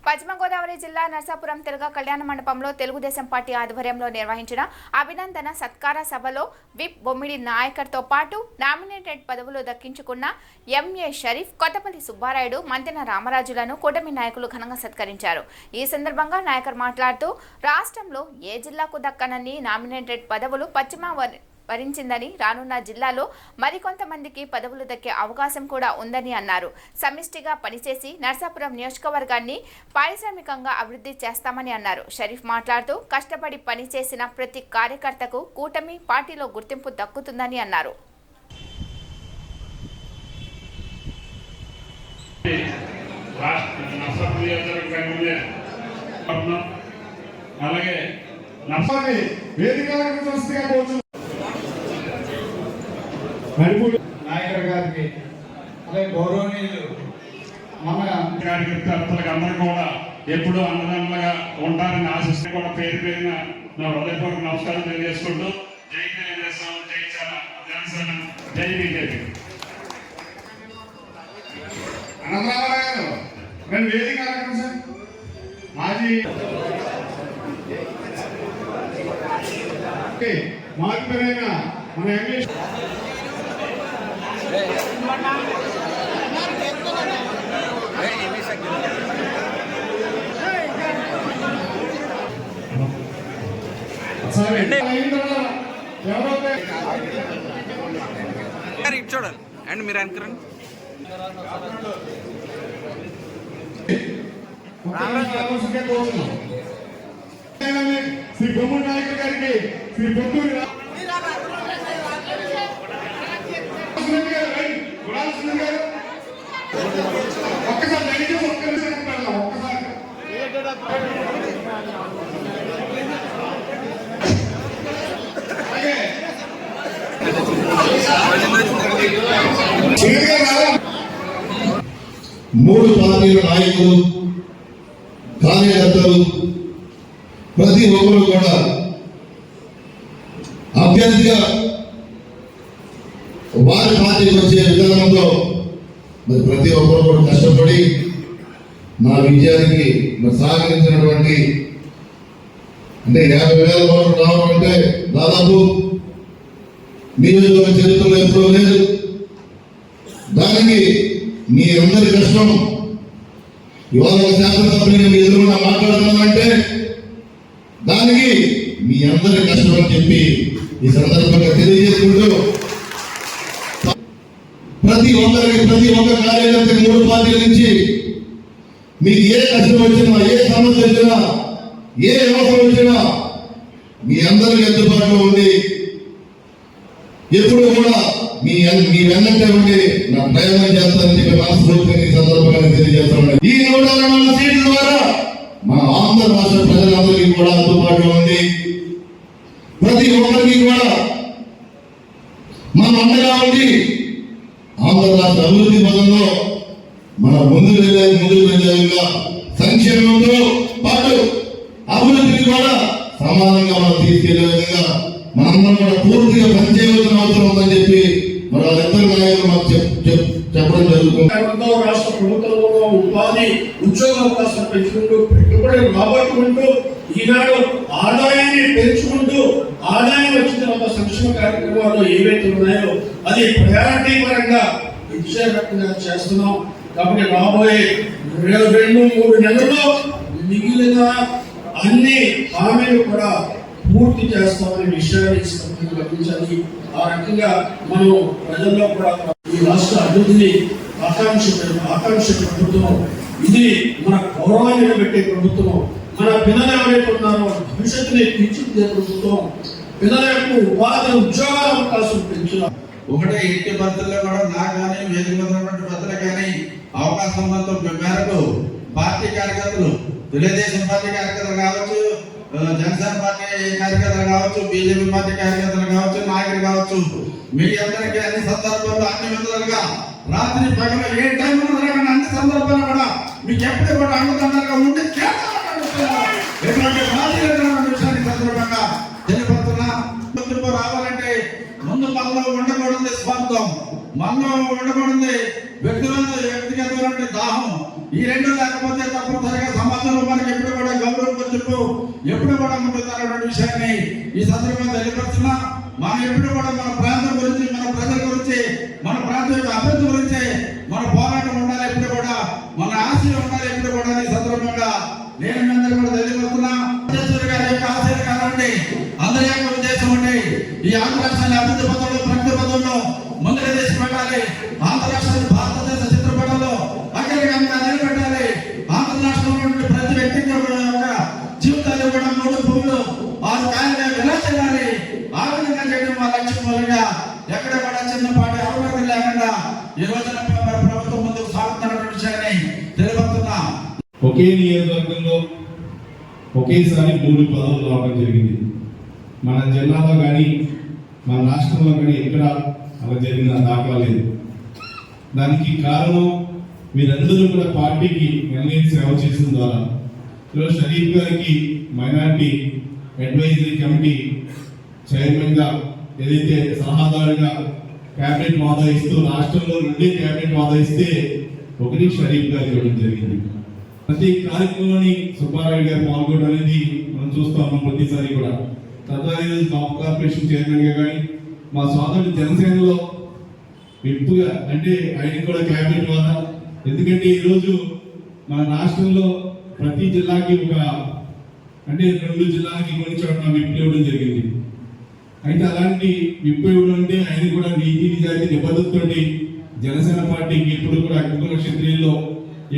పశ్చిమ గోదావరి జిల్లా నర్సాపురం తెలుగు కళ్యాణ మండపంలో తెలుగుదేశం పార్టీ ఆధ్వర్యంలో నిర్వహించిన అభినందన సత్కార సభలో విప్ బొమ్మిడి నాయకర్తో పాటు నామినేటెడ్ పదవులు దక్కించుకున్న ఎంఏ షరీఫ్, కొత్తపల్లి సుబ్బారాయుడు, మంతెన రామరాజులను కూటమి నాయకులు ఘనంగా సత్కరించారు. ఈ సందర్భంగా నాయకర్ మాట్లాడుతూ రాష్ట్రంలో ఏ జిల్లాకు దక్కనన్ని నామినేటెడ్ పదవులు పశ్చిమ వరించిందని, రానున్న జిల్లాలో మరికొంతమందికి పదవులు దక్కే అవకాశం కూడా ఉందని అన్నారు. సమిష్టిగా పనిచేసి నర్సాపురం నియోజకవర్గాన్ని పారిశ్రామికంగా అభివృద్ధి చేస్తామని అన్నారు. షరీఫ్ మాట్లాడుతూ కష్టపడి పనిచేసిన ప్రతి కార్యకర్తకు కూటమి పార్టీలో గుర్తింపు దక్కుతుందని అన్నారు. నాయకర్ గారికి అలాగే గౌరవనీయులు మన కార్యకర్తలకు అందరూ కూడా ఎప్పుడూ అన్నదమ్ములుగా ఉంటారని ఆశిస్తూ కూడా పేరు పేరున నా హృదయపూర్వక నమస్కారం తెలియజేసుకుంటూ జై తెలుగుదేశం, జై జనసేన, జై బీజేపీ. అనంతరామరావు గారు రెండు వేదిక సార్ మాజీ మాట్లాడిన మన ఎంఏ చూడండి అండ్ మీరు అనుకరండి. శ్రీ బొమ్మడి నాయకుడు గారికి, శ్రీ పొత్తూరి ఒక్కసారి దయచేసి ఒక్కసారి మూడు పార్టీల నాయకులు, కార్యకర్తలు ప్రతి ఒక్కరు కూడా అభ్యర్థిగా వారి పార్టీకి వచ్చే విధానంలో మరి ప్రతి ఒక్కరు కూడా కష్టపడి నా విజయానికి మరి సహకరించినటువంటి అంటే 50,000 ఓట్లు రావడం అంటే దాదాపు నియోజకవర్గ చరిత్రలో ఎప్పుడూ లేదు. దానికి మీ అందరి కష్టం. ఇవాళ శాసనసభ్యులు మీ ఎదురుగా మాట్లాడుతున్నామంటే దానికి మీ అందరి కష్టం అని చెప్పి ఈ సందర్భంగా తెలియజేసుకుంటూ ప్రతి ఒక్క కార్యకర్తకి మూడు పార్టీల నుంచి మీకు ఏ కష్టం వచ్చినా, ఏ సమస్య వచ్చినా, ఏ అవసరం వచ్చినా మీ అందరికి అందుబాటులో ఉండి ఎప్పుడు కూడా మీ వెన్నట్టే ఉండి నా ప్రయాణం చేస్తానని చెప్పి మనస్ఫూర్తిగా ఈ సందర్భంగా తెలియజేస్తాను. ఈ 140 సీట్ల ద్వారా మన ఆంధ్ర రాష్ట్ర ప్రజలందరికీ కూడా అందుబాటులో ఉంది. ప్రతి ఒక్కరికి కూడా మన అండగా ఉండి ఆంధ్ర రాష్ట్ర అభివృద్ధి పదంలో మన ముందుకు వెళ్ళేవిగా సంక్షేమంతో పాటు అభివృద్ధిని కూడా సమానంగా మనం తీసుకెళ్లే విధంగా మనందరం కూడా పూర్తిగా పనిచేయవలసిన అవసరం ఉందని చెప్పి మన ఇద్దరు నాయకులు మాకు చెప్పడం జరుగుతుంది. రాష్ట్ర ప్రభుత్వంలో ఉపాధి, ఉద్యోగ అవకాశాలు పెంచుకుంటూ, పెట్టుబడి రాబట్టుకుంటూ, ఈనాడు ఆదాయాన్ని పెంచుకుంటూ, ఆదాయం వచ్చిన తర్వాత సంక్షేమ కార్యక్రమాలు ఏవైతే ఉన్నాయో అది ప్రయారిటీ పరంగా విజయవంతంగా చేస్తున్నాం. కాబట్టి రాబోయే 2-3 నెలల్లో మిగిలిన అన్ని హామీలు కూడా పూర్తి చేస్తామనే విషయాన్ని గమనించాలి. ఆ రకంగా మనం ప్రజల్లో కూడా ఈ రాష్ట్ర అభివృద్ధిని ఆకాంక్ష ప్రభుత్వం, ఇది మన గౌరవాన్ని నిలబెట్టే ప్రభుత్వం, మన పిల్లలు ఎవరైతే ఉన్నారో భవిష్యత్తుని తీర్చిదిద్దే ప్రభుత్వం, పిల్లలకు ఉపాధి, ఉద్యోగాల అవకాశం పెంచిన ఒకటే ఇంటి భద్రతలో కూడా నాకు కానీ వేదిక భద్రత కానీ అవకాశం మేరకు పార్టీ కార్యకర్తలు, తెలుగుదేశం పార్టీ కార్యకర్తలు కావచ్చు, జనసేన పార్టీ కార్యకర్తలు కావచ్చు, బీజేపీ పార్టీ కార్యకర్తలు కావచ్చు, నాయకులు కావచ్చు, మీ అందరికీ అన్ని సందర్భాల్లో అన్ని విధాలుగా రాత్రి పగల ఏ టైంలో జరగని అన్ని సందర్భాలు కూడా మీకు ఎప్పుడు కూడా అండదండలుగా ఉండి ఎటువంటి విషయాన్ని సందర్భంగా తెలియపడుతున్నా. రావాలంటే ముందు మనలో ఉండకూడదు స్వార్థం, మనలో ఉండకూడదు వ్యక్తిగతమైన దాహం. ఈ రెండు లేకపోతే తప్పనిసరిగా సమాజంలో మనకి ఎప్పుడు కూడా గౌరవం గుర్తింపు ఎప్పుడు కూడా ఉంటుందన్నటువంటి విషయాన్ని ఈ సందర్భంగా తెలియపరుస్తున్నా. మనం ఎప్పుడు కూడా మన ప్రాంతం గురించి, మన ప్రజల గురించి, మన ప్రాంతం యొక్క అభివృద్ధి గురించి మన పోరాటం ఉండాలి, ఎప్పుడు కూడా మన ఆశయం ఉండాలి, ఎప్పుడు కూడా ఈ సందర్భంగా నేను మీ అందరూ కూడా తెలియపరుస్తున్నా. గారి యొక్క ఆశయం కాదండి, అందరి యొక్క ఉద్దేశం ఉండి ఈ ఆంధ్ర రాష్ట్రాన్ని అభివృద్ధి పథంలో, ప్రగతి పథంలో ముందుకు తీసుకువెళ్ళాలి. ఆంధ్ర రాష్ట్రాన్ని భారతదేశ చిత్రపటంలో అగ్రగంగా నిలబెట్టాలి. ఆంధ్ర రాష్ట్రంలో నుండి ప్రతి వ్యక్తికి యొక్క జీవితాలు కూడా 3 పువ్వులు 6 కాయలుగా విరాజిల్లాలి. ఆ విధంగా చేయడం మా లక్ష్యం మూలంగా ఎక్కడ కూడా చిన్నపాటి అవగాహన లేకుండా ఈ రోజున ప్రభుత్వం ముందుకు సాగుతున్న విషయాన్ని తెలియపరుస్తున్నా. ఒకే నియోజకవర్గంలో ఒకేసారి 3 పదవులు రావడం జరిగింది. మన జిల్లాలో కానీ మన రాష్ట్రంలో కానీ ఎక్కడ అలా జరిగిన దాఖలా లేదు. దానికి కారణం మీరందరూ కూడా పార్టీకి ఎన్ఐ సేవ చేసిన ద్వారా. ఈరోజు షరీఫ్ గారికి మైనార్టీ అడ్వైజరీ కమిటీ చైర్మన్గా, ఏదైతే సలహాదారుగా క్యాబినెట్ హోదా ఇస్తూ రాష్ట్రంలో 2 క్యాబినెట్ హోదా ఇస్తే ఒకటి షరీఫ్ గారు ఇవ్వడం జరిగింది. ప్రతి కార్యక్రమంలోని సుబ్బారాయుడు గారు పాల్గొనడం అనేది మనం చూస్తూ ఉన్నాం ప్రతిసారి కూడా. తద్వారా కార్పొరేషన్ చైర్మన్ గా కానీ మా సోదరుడు జనసేనలో విప్పుగా అంటే ఆయన కూడా క్యాబినెట్ హోదా. ఎందుకంటే ఈరోజు మన రాష్ట్రంలో ప్రతి జిల్లాకి అంటే 2 జిల్లాలకి కొన్ని చోట్ల విప్పు ఇవ్వడం జరిగింది. అయితే అలాంటి విప్పు ఇవ్వడం అంటే ఆయన కూడా నీతి నిజాయితీ నిబద్ధతతోటి జనసేన పార్టీకి ఎప్పుడు కూడా అగ్నికుల క్షత్రియుల్లో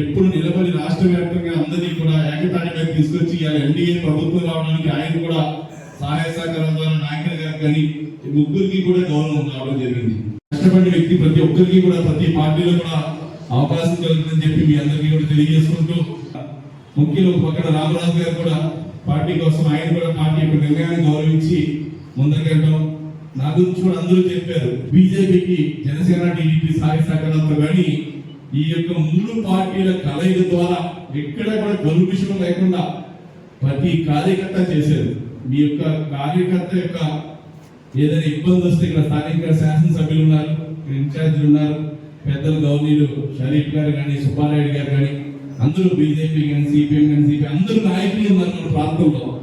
ఎప్పుడు నిలబడి రాష్ట్ర వ్యాప్తంగా అందరినీ కూడా ఏకతాటి మీద తీసుకొచ్చి ఎన్డీఏ ప్రభుత్వం రావడానికి ఆయన కూడా సహాయ సహకారం ద్వారా నాయకులు గారు కానీ ముగ్గురికి కూడా గౌరవం రావడం జరిగింది. కష్టపడిన వ్యక్తి ప్రతి ఒక్కరికి కూడా ప్రతి పార్టీలో కూడా అవకాశం కలుగుతుందని చెప్పి మీ అందరికీ కూడా తెలియజేసుకుంటూ, ముఖ్యంగా పక్కన రామరాజు గారు కూడా పార్టీ కోసం ఆయన కూడా పార్టీ యొక్క నిర్ణయాన్ని గౌరవించి ముందుకెళ్ళడం. నా గురించి కూడా అందరూ చెప్పారు. బీజేపీకి జనసేన టీడీపీ సహాయ సహకారంతో కానీ ఈ యొక్క 3 పార్టీల కలయిక ద్వారా ఎక్కడ కూడా కలుషితం లేకుండా ప్రతి కార్యకర్త చేశారు. మీ యొక్క కార్యకర్త యొక్క ఏదైనా ఇబ్బంది వస్తే ఇక్కడ స్థానిక శాసనసభ్యులు ఉన్నారు, ఇన్ఛార్జీలు ఉన్నారు, పెద్దలు గవర్నీలు షరీఫ్ గారు కానీ సుబ్బారాయుడు గారు కానీ అందరూ బీజేపీ కానీ సిపిఎం కానీ అందరూ నాయకులు ఉన్నారు మన ప్రాంతంలో.